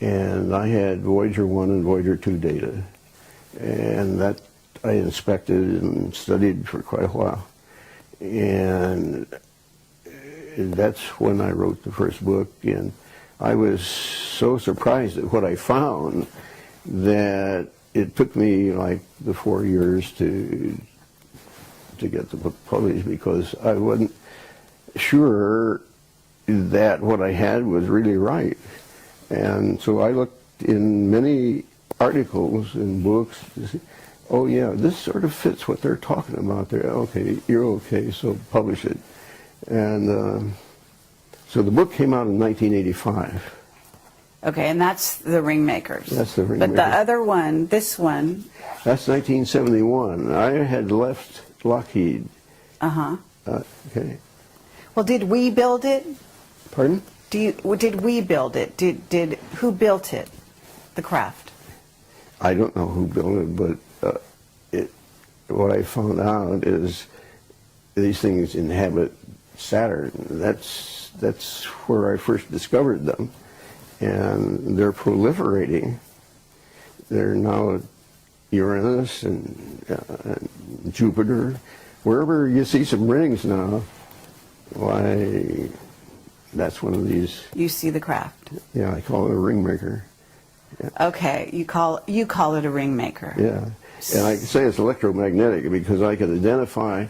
and I had Voyager 1 and Voyager 2 data, and that I inspected and studied for quite a while. And that's when I wrote the first book, and I was so surprised at what I found that it took me like the 4 years to get the book published, because I wasn't sure that what I had was really right. And so I looked in many articles and books to see, oh yeah, this sort of fits what they're talking about there. Okay, you're okay, so publish it. And so the book came out in 1985. Okay, and that's the Ringmakers. That's the Ringmakers. But the other one, this one. That's 1971. I had left Lockheed. Uh-huh. Okay. Well, did we build it? Pardon? Did we build it? Who built it? The craft? I don't know who built it, but what I found out is these things inhabit Saturn. That's where I first discovered them, and they're proliferating. They're now at Uranus and Jupiter. Wherever you see some rings now, why, that's one of these. You see the craft. Yeah, I call it a ringmaker. Yeah. Okay, you call it a ringmaker. Yeah, and I can say it's electromagnetic because I could identify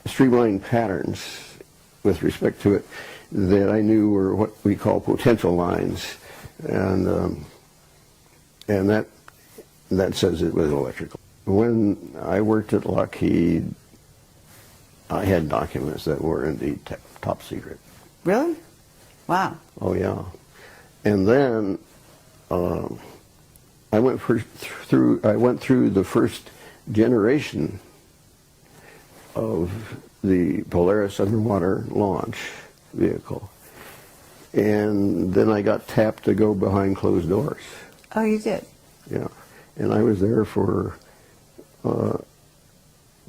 streamlined patterns with respect to it that I knew were what we call potential lines, and that says it was electrical. When I worked at Lockheed, I had documents that were indeed top secret. Really? Wow. Oh yeah. And then I went through the first generation of the Polaris underwater launch vehicle, and then I got tapped to go behind closed doors. Oh, you did? Yeah, and I was there for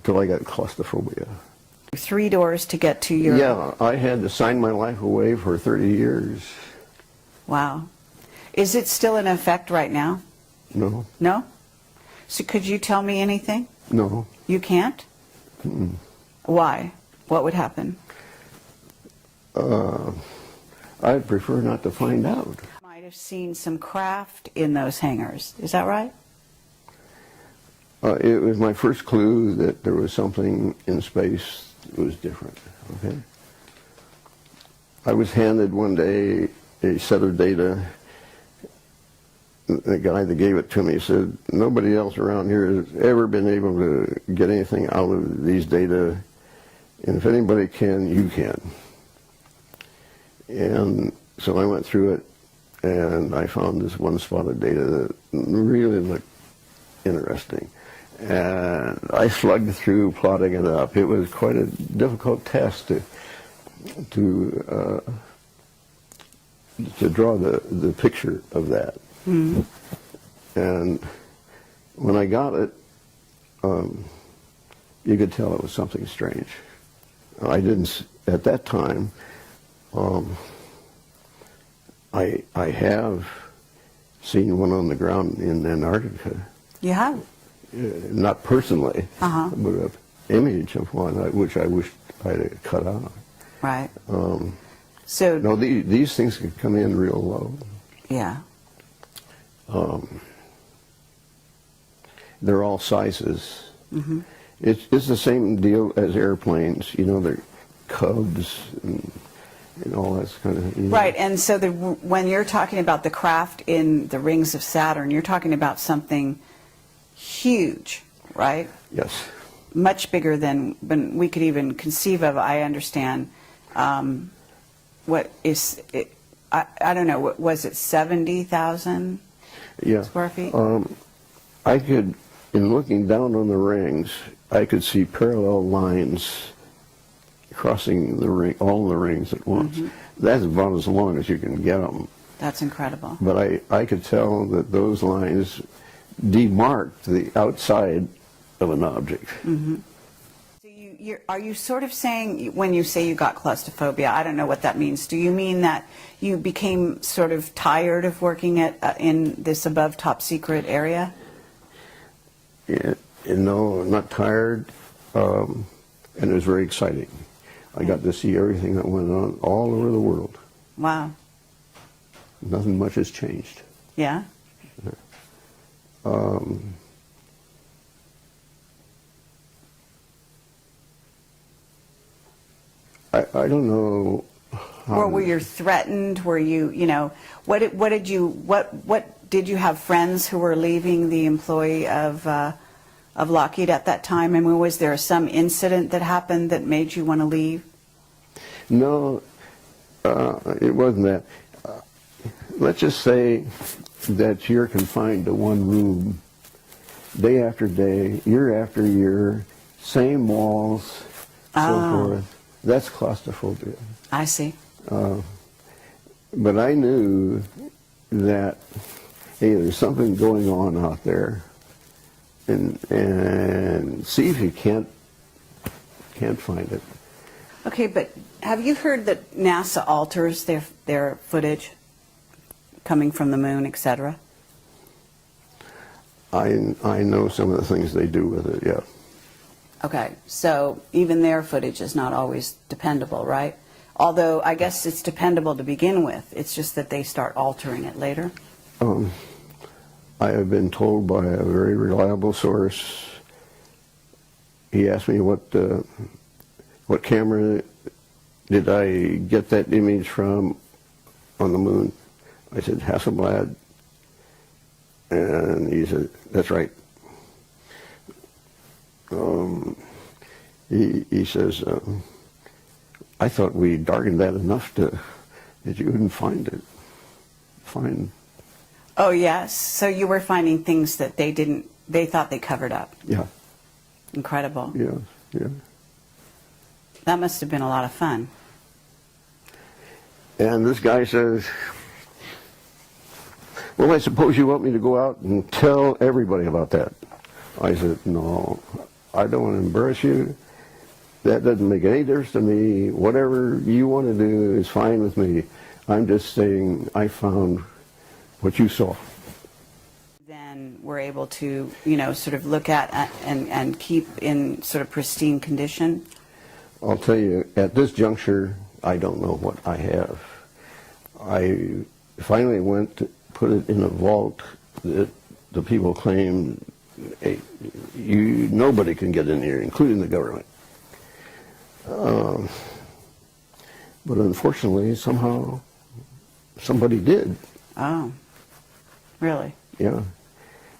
till I got claustrophobia. 3 doors to get to your... Yeah, I had to sign my life away for 30 years. Wow. Is it still in effect right now? No. No? So could you tell me anything? No. You can't? Mm-mm. Why? What would happen? I'd prefer not to find out. Might have seen some craft in those hangars. Is that right? It was my first clue that there was something in space that was different. Okay. I was handed one day a set of data. The guy that gave it to me said, nobody else around here has ever been able to get anything out of these data, and if anybody can, you can. And so I went through it, and I found this one spot of data that really looked interesting. And I slugged through plotting it up. It was quite a difficult task to draw the picture of that. Mm-hmm. And when I got it, you could tell it was something strange. I didn't, at that time, I have seen one on the ground in Antarctica. You have? Not personally, but an image of one which I wished I'd have cut out. Right. So no, these things can come in real low. Yeah. They're all sizes. Mm-hmm. It's the same deal as airplanes. You know, they're Cubs and all that kind of. You know. Right, and so when you're talking about the craft in the Rings of Saturn, you're talking about something huge, right? Yes. Much bigger than we could even conceive of. I understand. What is it? I don't know. What was it? 70,000 square feet. I could, in looking down on the rings, I could see parallel lines crossing the ring, all the rings at once. Mm-hmm. That's about as long as you can get them. That's incredible. But I could tell that those lines demarked the outside of an object. Mm-hmm. So are you sort of saying, when you say you got claustrophobia, I don't know what that means. Do you mean that you became sort of tired of working in this above top secret area? Yeah, no, I'm not tired, and it was very exciting. I got to see everything that went on all over the world. Wow. Nothing much has changed. Yeah? I don't know how... Or were you threatened? Were you, what did you have friends who were leaving the employee of Lockheed at that time? I mean, was there some incident that happened that made you want to leave? No, it wasn't that. Let's just say that you're confined to one room day after day, year after year, same walls, so forth. That's claustrophobia. I see. But I knew that, hey, there's something going on out there, and see if you can't find it. Okay, but have you heard that NASA alters their footage coming from the moon, etc.? I know some of the things they do with it, yeah. Okay, so even their footage is not always dependable, right? Although I guess it's dependable to begin with. It's just that they start altering it later. I have been told by a very reliable source. He asked me what camera did I get that image from on the moon. I said, Hasselblad. And he said, that's right. He says, I thought we darkened that enough that you wouldn't find it. Oh, yes. So you were finding things that they thought they covered up. Yeah. Incredible. Yeah, yeah. That must have been a lot of fun. And this guy says, well, I suppose you want me to go out and tell everybody about that. I said, no, I don't want to embarrass you. That doesn't make any difference to me. Whatever you want to do is fine with me. I'm just saying I found what you saw. Then we're able to, sort of look at and keep in sort of pristine condition. I'll tell you, at this juncture, I don't know what I have. I finally went to put it in a vault that the people claim nobody can get in here, including the government. But unfortunately, somehow, somebody did. Oh, really? Yeah.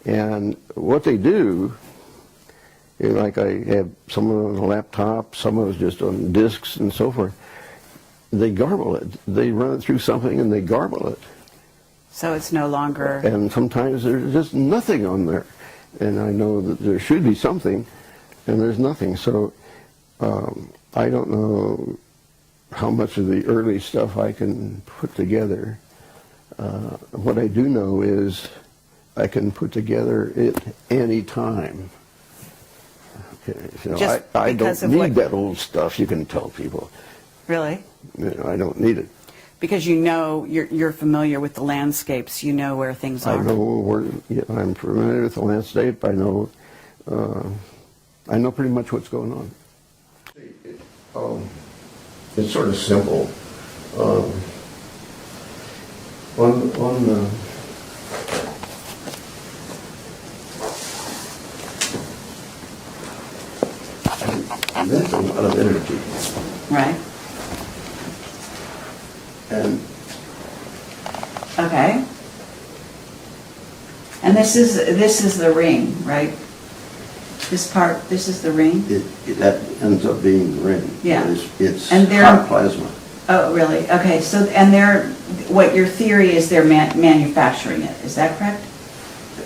And what they do, like I have some of it on a laptop, some of it's just on discs and so forth, they garble it. They run it through something and they garble it. So it's no longer... And sometimes there's just nothing on there. And I know that there should be something, and there's nothing. So I don't know how much of the early stuff I can put together. What I do know is I can put together it any time. Okay, so I don't need that old stuff, you can tell people. Really? I don't need it. Because you're familiar with the landscapes, you know where things are. I know where, I'm familiar with the landscape. I know pretty much what's going on. It's sort of simple. That's a lot of energy. Right. And okay. And this is the ring, right? This part, this is the ring? That ends up being the ring. Yeah. It's hot plasma. Oh, really? Okay. So, and what your theory is, they're manufacturing it. Is that correct?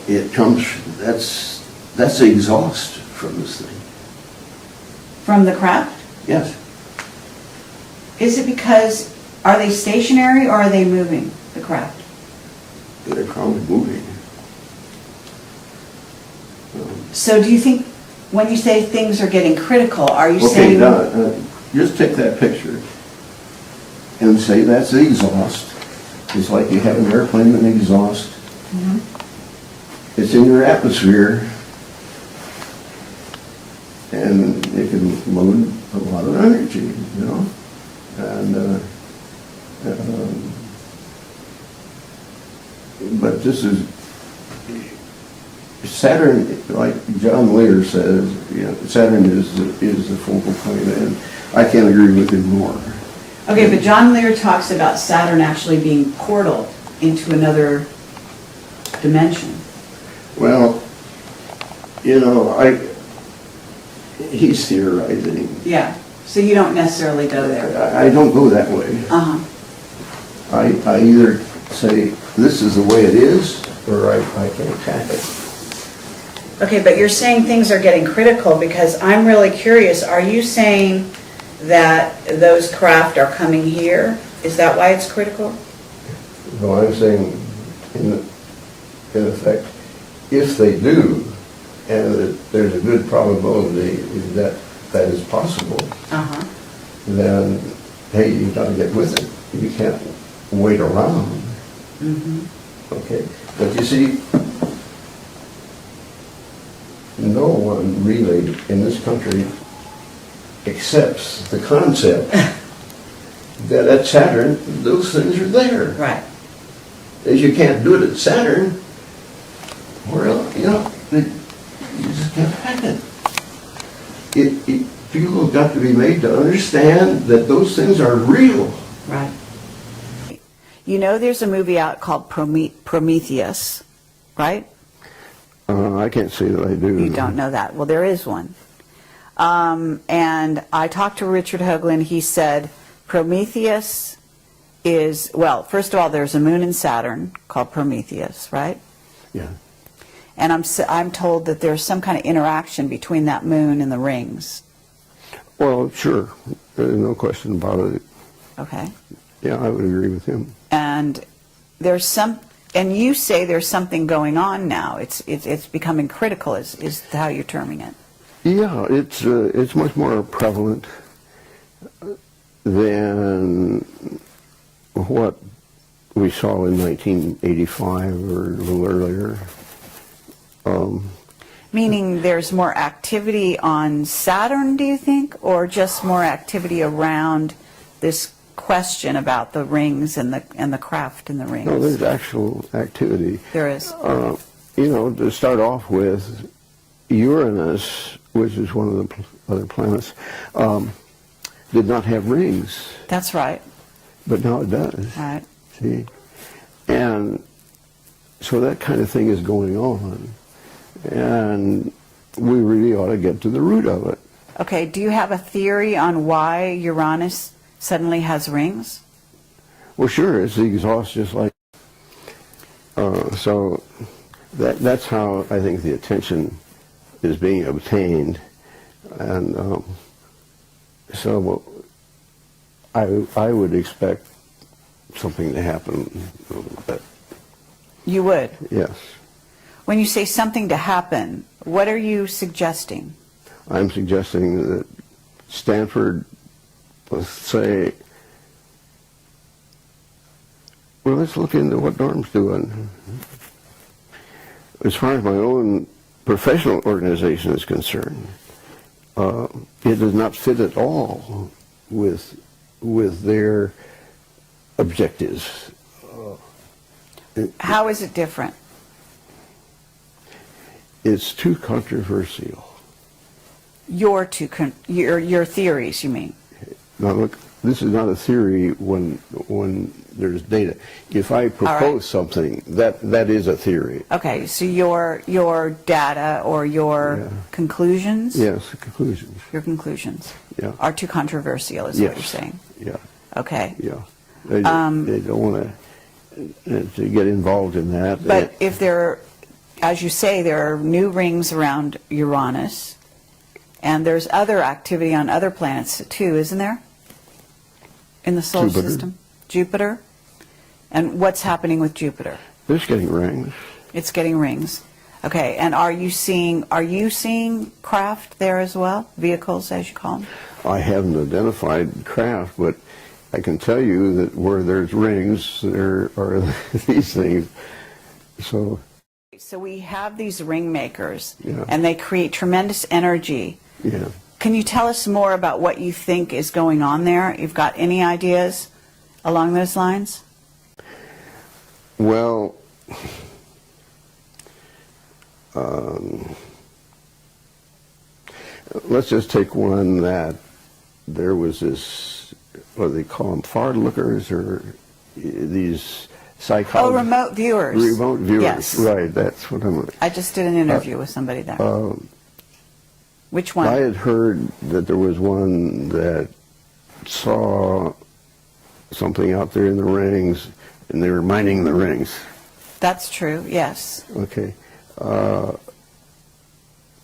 It comes. That's the exhaust from this thing. From the craft? Yes. Is it because, are they stationary or are they moving, the craft? They're probably moving. So do you think When you say things are getting critical, are you Okay, saying? now, just take that picture and say that's the exhaust. It's like you have an airplane with an exhaust. It's in your atmosphere, and it can load a lot of energy, you know? And, but this is, Saturn, like John Lear says, you know, Saturn is the focal point, and I can't agree with him more. Okay, but John Lear talks about Saturn actually being portal into another dimension. Well, you know, he's theorizing. Yeah, so you don't necessarily go there. I don't go that way. Uh-huh. I either say, this is the way it is, or I can't hack it. Okay, but you're saying things are getting critical because I'm really curious. Are you saying that those craft are coming here? Is that why it's critical? No, I'm saying, in effect, if they do, and there's a good probability that that is possible, then, hey, you got to get with it. You can't wait around. Okay, but you see, no one really in this country accepts the concept that at Saturn, those things are there. Right. As you can't do it at Saturn, well, you know, you just can't hack it. People have got to be made to understand that those things are real. Right. You know there's a movie out called Prometheus, right? I can't say that I do. You don't know that. Well, there is one. And I talked to Richard Hoagland. He said Prometheus is, well, first of all, there's a moon in Saturn called Prometheus, right? Yeah. And I'm told that there's some kind of interaction between that moon and the rings. Well, sure. There's no question about it. Okay. Yeah, I would agree with him. And and you say there's something going on now. It's becoming critical, is how you're terming it. Yeah, it's much more prevalent than what we saw in 1985 or a little earlier. Meaning there's more activity on Saturn, do you think, or just more activity around this question about the rings and the craft in the rings? No, there's actual activity. There is. You know, to start off with, Uranus, which is one of the other planets, did not have rings. That's right. But now it does. Right. See? And so that kind of thing is going on. And we really ought to get to the root of it. Okay, do you have a theory on why Uranus suddenly has rings? Well, sure, it's the exhaust just like... so that's how I think the attention is being obtained. And so I would expect something to happen a little bit. You would? Yes. When you say something to happen, what are you suggesting? I'm suggesting that Stanford, let's say, well, let's look into what Norm's doing. As far as my own professional organization is concerned, it does not fit at all with their objectives. How is it different? It's too controversial. Your theories, you mean? Now look, this is not a theory when there's data. If I propose something, that is a theory. Okay, so your data or your conclusions? Yes, conclusions. Your conclusions Yeah. are too controversial, is what you're saying? Yeah. Okay. Yeah. They don't want to get involved in that. But if there, as you say, there are new rings around Uranus, and there's other activity on other planets too, isn't there? In the solar system? Jupiter? And what's happening with Jupiter? It's getting rings. It's getting rings. Okay, and are you seeing craft there as well? Vehicles, as you call them? I haven't identified craft, but I can tell you that where there's rings, there are these things. So we have these ring makers, yeah. and they create tremendous energy. Yeah. Can you tell us more about what you think is going on there? You've got any ideas along those lines? Well, let's just take one that there was this, what do they call them, forward lookers, or these psychologists? Oh, remote viewers. Remote viewers, yes. Right, that's what I'm... I just did an interview with somebody there. Which one? I had heard that there was one that saw something out there in the rings, and they were mining the rings. That's true, yes. Okay.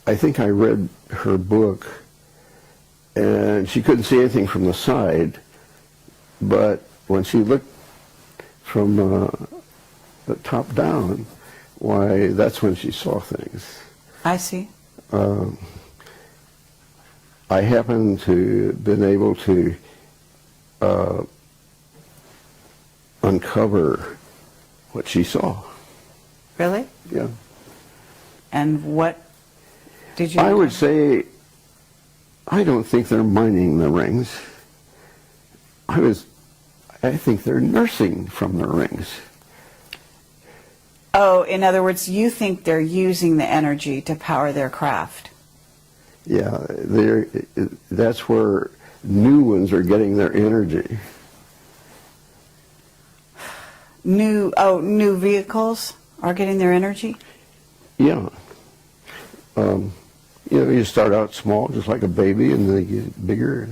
I think I read her book, and she couldn't see anything from the side, but when she looked from the top down, why, that's when she saw things. I see. I happen to been able to uncover what she saw. Really? Yeah. And what did you... I would say, I don't think they're mining the rings. I think they're nursing from the rings. Oh, in other words, you think they're using the energy to power their craft? Yeah, that's where new ones are getting their energy. New vehicles are getting their energy? Yeah. You start out small, just like a baby, and they get bigger.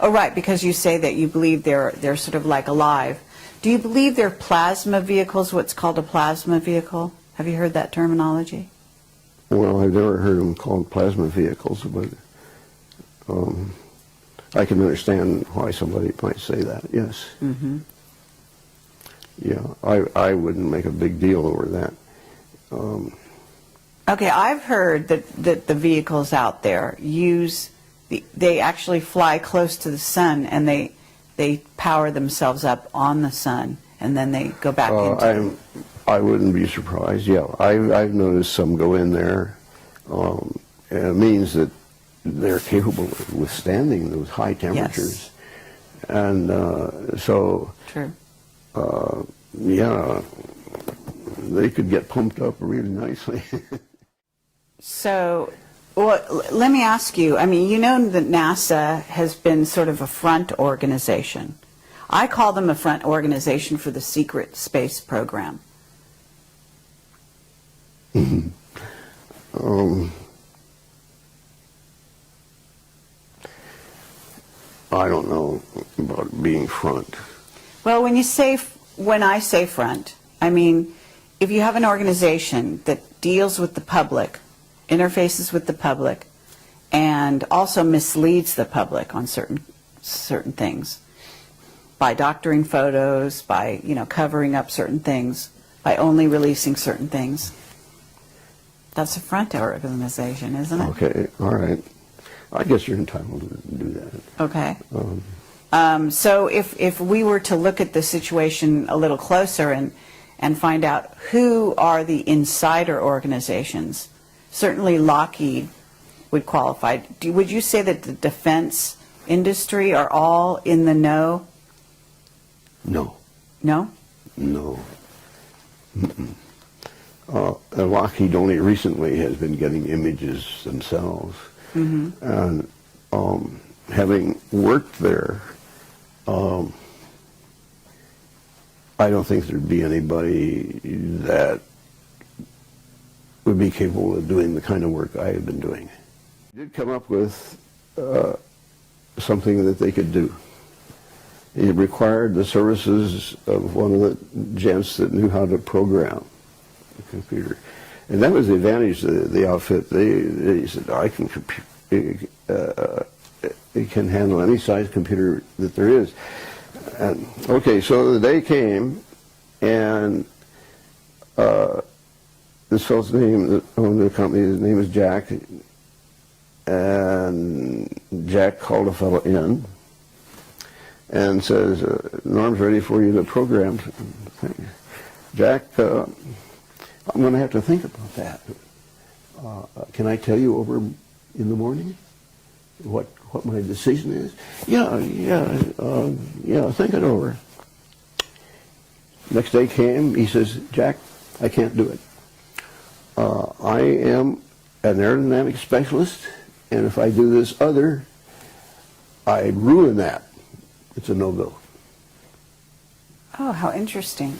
Oh, right, because you say that you believe they're sort of like alive. Do you believe they're plasma vehicles, what's called a plasma vehicle? Have you heard that terminology? Well, I've never heard them called plasma vehicles, but I can understand why somebody might say that, yes. Mm-hmm. Yeah, I wouldn't make a big deal over that. Okay, I've heard that the vehicles out there they actually fly close to the sun, and they power themselves up on the sun, and then they go back into... I wouldn't be surprised, yeah. I've noticed some go in there, and it means that they're capable of withstanding those high temperatures. Yes. And so... True. Yeah, they could get pumped up really nicely. So, well, let me ask you, I mean, you know that NASA has been sort of a front organization. I call them a front organization for the secret space program. Mm-hmm. I don't know about being front. Well, when I say front, I mean, if you have an organization that deals with the public, interfaces with the public, and also misleads the public on certain things, by doctoring photos, by covering up certain things, by only releasing certain things, that's a front organization, isn't it? Okay, all right. I guess you're entitled to do that. Okay. So if we were to look at the situation a little closer and find out who are the insider organizations, certainly Lockheed would qualify. Would you say that the defense industry are all in the know? No. No? No. Lockheed only recently has been getting images themselves. Mm-hmm. And having worked there, I don't think there'd be anybody that would be capable of doing the kind of work I have been doing. I did come up with something that they could do. It required the services of one of the gents that knew how to program the computer. And that was the advantage of the outfit. They said, it can handle any size computer that there is. And, okay, so the day came, and this fellow's name that owned the company, his name is Jack, and Jack called a fellow in and says, Norm's ready for you to program things. Jack, I'm going to have to think about that. Can I tell you over in the morning what my decision is? Yeah, think it over. Next day came, he says, Jack, I can't do it. I am an aerodynamic specialist, and if I do this other, I ruin that. It's a no-go. Oh, how interesting.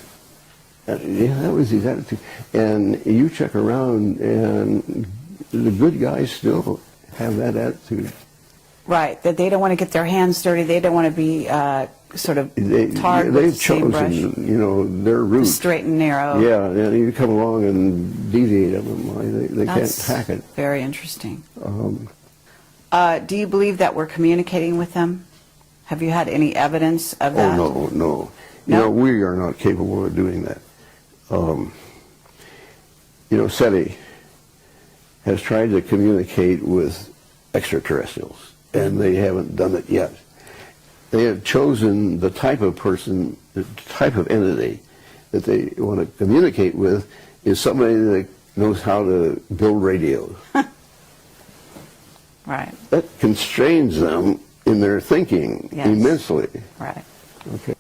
Yeah, that was his attitude. And you check around, and the good guys still have that attitude. Right, that they don't want to get their hands dirty. They don't want to be sort of tarred with the same brush. They've chosen, their route. Straight and narrow. Yeah, and you come along and deviate them. They can't hack it. Very interesting. Do you believe that we're communicating with them? Have you had any evidence of that? Oh, no. We are not capable of doing that. SETI has tried to communicate with extraterrestrials, and they haven't done it yet. They have chosen the type of person, the type of entity that they want to communicate with is somebody that knows how to build radios. Right. That constrains them in their thinking immensely. Right. Okay.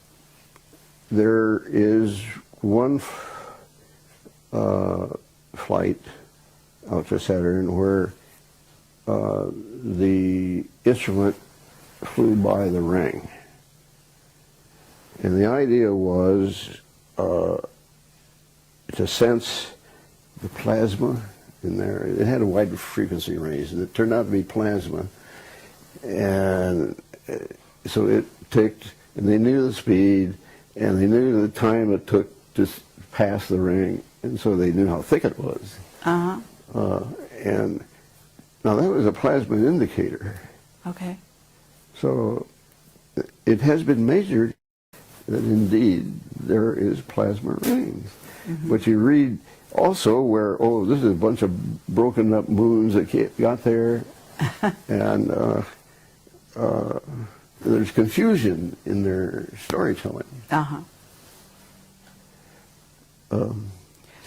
There is one flight out to Saturn where the instrument flew by the ring. And the idea was to sense the plasma in there. It had a wide frequency range, and it turned out to be plasma. And so it ticked, and they knew the speed, and they knew the time it took to pass the ring, and so they knew how thick it was. And now that was a plasma indicator. Okay. So it has been measured that indeed there is plasma rings. But you read also where, this is a bunch of broken up moons that got there, and there's confusion in their storytelling.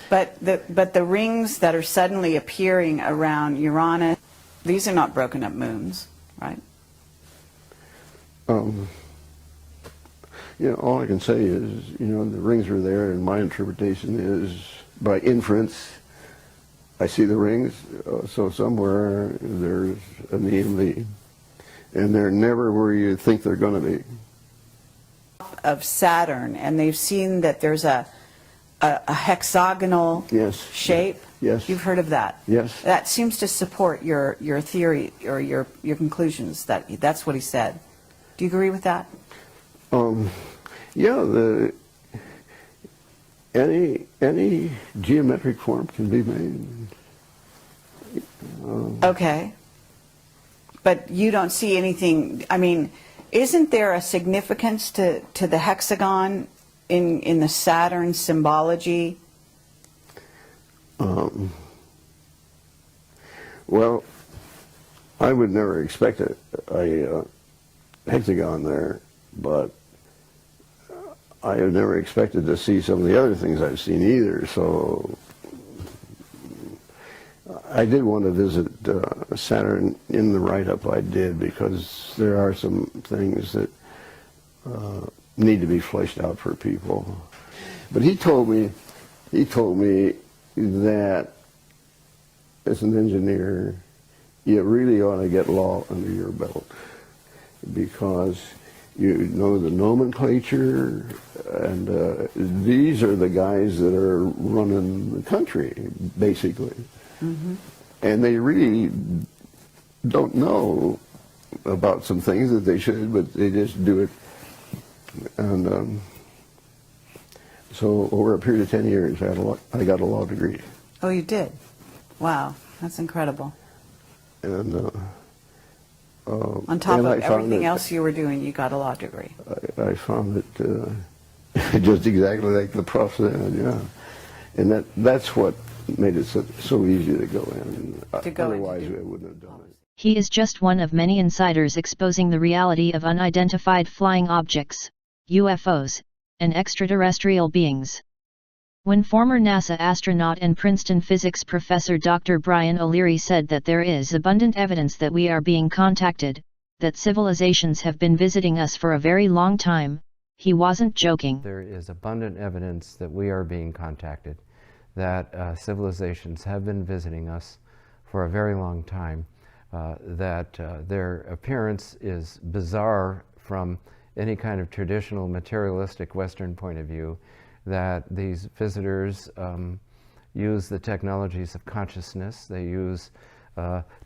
But the rings that are suddenly appearing around Uranus, these are not broken up moons, right? All I can say is, the rings are there, and my interpretation is, by inference, I see the rings, so somewhere there's an EMV, and they're never where you think they're going to be. Of Saturn, and they've seen that there's a hexagonal shape. Yes. You've heard of that? Yes. That seems to support your theory or your conclusions. That's what he said. Do you agree with that? Yeah. Any geometric form can be made. Okay. But you don't see anything. I mean, isn't there a significance to the hexagon in the Saturn symbology? Well, I would never expect a hexagon there, but I have never expected to see some of the other things I've seen either, so I did want to visit Saturn in the write-up I did, because there are some things that need to be fleshed out for people. But he told me that as an engineer, you really ought to get law under your belt, because you know the nomenclature, and these are the guys that are running the country, basically. And they really don't know about some things that they should, but they just do it. And so over a period of 10 years, I got a law degree. Oh, you did? Wow, that's incredible. And on top of everything else you were doing, you got a law degree. I found it just exactly like the prof said, yeah. And that's what made it so easy to go in. To go in to Otherwise, do- I wouldn't have done it. He is just one of many insiders exposing the reality of unidentified flying objects, UFOs, and extraterrestrial beings. When former NASA astronaut and Princeton physics professor Dr. Brian O'Leary said that there is abundant evidence that we are being contacted, that civilizations have been visiting us for a very long time, he wasn't joking. There is abundant evidence that we are being contacted, that civilizations have been visiting us for a very long time, that their appearance is bizarre from any kind of traditional materialistic Western point of view, that these visitors use the technologies of consciousness. They use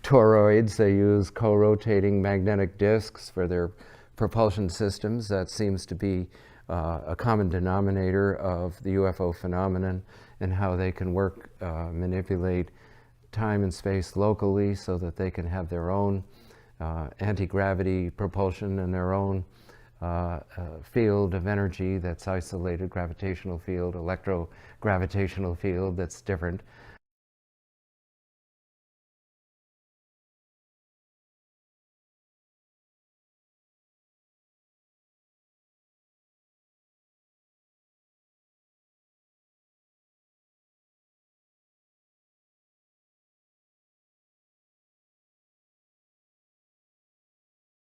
toroids, they use co-rotating magnetic disks for their propulsion systems. That seems to be a common denominator of the UFO phenomenon, and how they can work, manipulate time and space locally so that they can have their own anti-gravity propulsion and their own field of energy that's isolated, gravitational field, electrogravitational field that's different.